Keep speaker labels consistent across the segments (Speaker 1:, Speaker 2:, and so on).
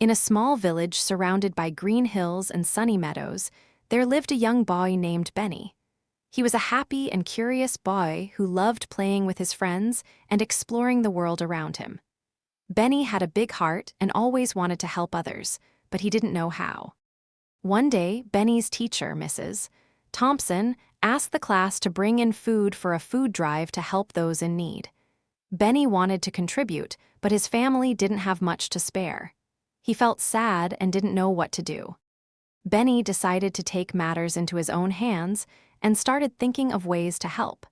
Speaker 1: In a small village surrounded by green hills and sunny meadows, there lived a young boy named Benny. He was a happy and curious boy who loved playing with his friends and exploring the world around him. Benny had a big heart and always wanted to help others, but he didn't know how. One day, Benny's teacher, Mrs. Thompson, asked the class to bring in food for a food drive to help those in need. Benny wanted to contribute, but his family didn't have much to spare. He felt sad and didn't know what to do. Benny decided to take matters into his own hands and started thinking of ways to help.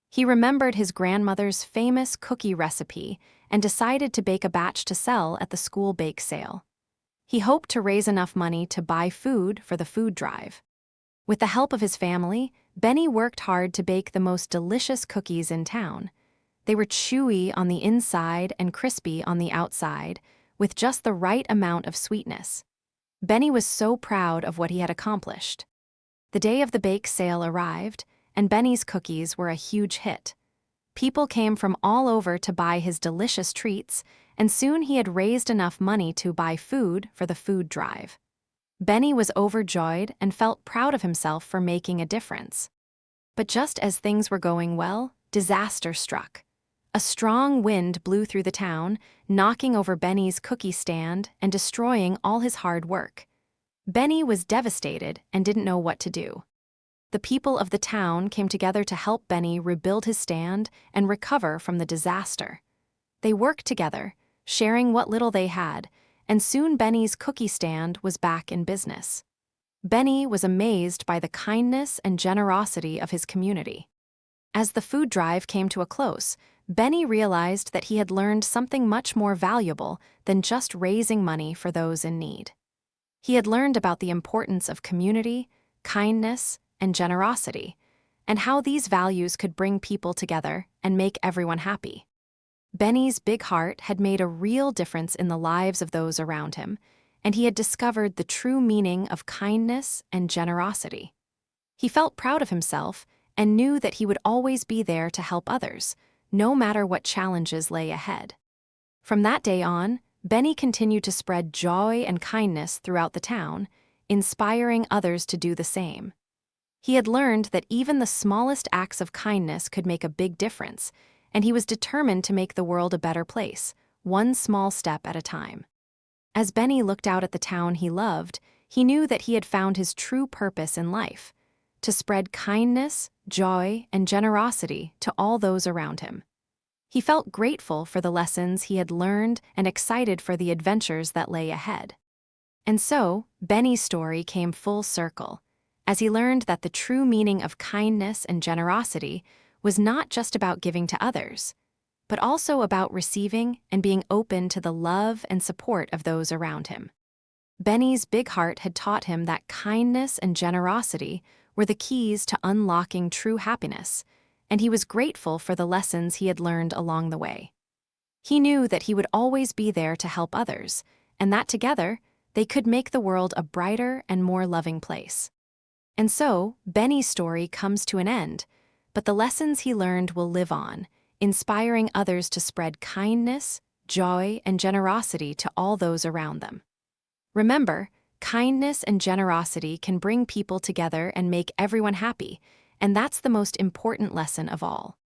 Speaker 1: He remembered his grandmother's famous cookie recipe and decided to bake a batch to sell at the school bake sale. He hoped to raise enough money to buy food for the food drive. With the help of his family, Benny worked hard to bake the most delicious cookies in town. They were chewy on the inside and crispy on the outside, with just the right amount of sweetness. Benny was so proud of what he had accomplished. The day of the bake sale arrived, and Benny's cookies were a huge hit. People came from all over to buy his delicious treats, and soon he had raised enough money to buy food for the food drive. Benny was overjoyed and felt proud of himself for making a difference. But just as things were going well, disaster struck. A strong wind blew through the town, knocking over Benny's cookie stand and destroying all his hard work. Benny was devastated and didn't know what to do. The people of the town came together to help Benny rebuild his stand and recover from the disaster. They worked together, sharing what little they had, and soon Benny's cookie stand was back in business. Benny was amazed by the kindness and generosity of his community. As the food drive came to a close, Benny realized that he had learned something much more valuable than just raising money for those in need. He had learned about the importance of community, kindness, and generosity, and how these values could bring people together and make everyone happy. Benny's big heart had made a real difference in the lives of those around him, and he had discovered the true meaning of kindness and generosity. He felt proud of himself and knew that he would always be there to help others, no matter what challenges lay ahead. From that day on, Benny continued to spread joy and kindness throughout the town, inspiring others to do the same. He had learned that even the smallest acts of kindness could make a big difference, and he was determined to make the world a better place, one small step at a time. As Benny looked out at the town he loved, he knew that he had found his true purpose in life: to spread kindness, joy, and generosity to all those around him. He felt grateful for the lessons he had learned and excited for the adventures that lay ahead. And so, Benny's story came full circle, as he learned that the true meaning of kindness and generosity was not just about giving to others, but also about receiving and being open to the love and support of those around him. Benny's big heart had taught him that kindness and generosity were the keys to unlocking true happiness, and he was grateful for the lessons he had learned along the way. He knew that he would always be there to help others, and that together, they could make the world a brighter and more loving place. And so, Benny's story comes to an end, but the lessons he learned will live on, inspiring others to spread kindness, joy, and generosity to all those around them. Remember, kindness and generosity can bring people together and make everyone happy, and that's the most important lesson of all.